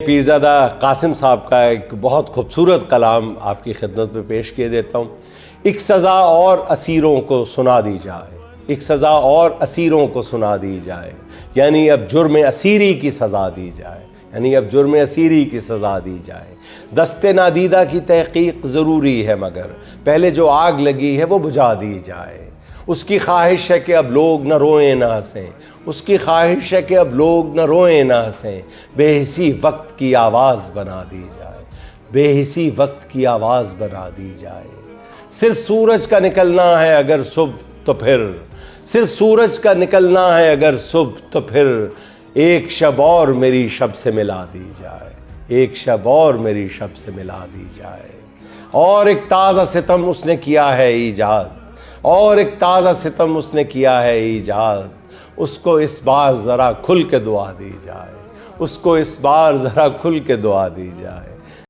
पीरज़ादा कासिम साहब का एक बहुत खूबसूरत कलाम आपकी खिदमत में पेश किए देता हूँ। एक सज़ा और असीरों को सुना दी जाए, एक सज़ा और असीरों को सुना दी जाए, यानी अब जुर्म असीरी की सज़ा दी जाए, यानी अब जुर्म असीरी की सज़ा दी जाए। दस्ते नादीदा की तहक़ीक़ ज़रूरी है, मगर पहले जो आग लगी है वो बुझा दी जाए। उसकी ख्वाहिश है कि अब लोग न रोएं न हंसें, उसकी ख्वाहिश है कि अब लोग न रोएं न हंसें। बेहिसी वक्त की आवाज़ बना दी जाए, बेहिसी वक्त की आवाज़ बना दी जाए। सिर्फ सूरज का निकलना है अगर सुबह तो फिर, सिर्फ सूरज का निकलना है अगर सुबह तो फिर एक शब और मेरी शब से मिला दी जाए, एक शब और मेरी शब से मिला दी जाए। और एक ताज़ा सितम उसने किया है ईजाद, और एक ताज़ा सितम उसने किया है ईजाद। उसको इस बार ज़रा खुल के दुआ दी जाए, उसको इस बार ज़रा खुल के दुआ दी जाए।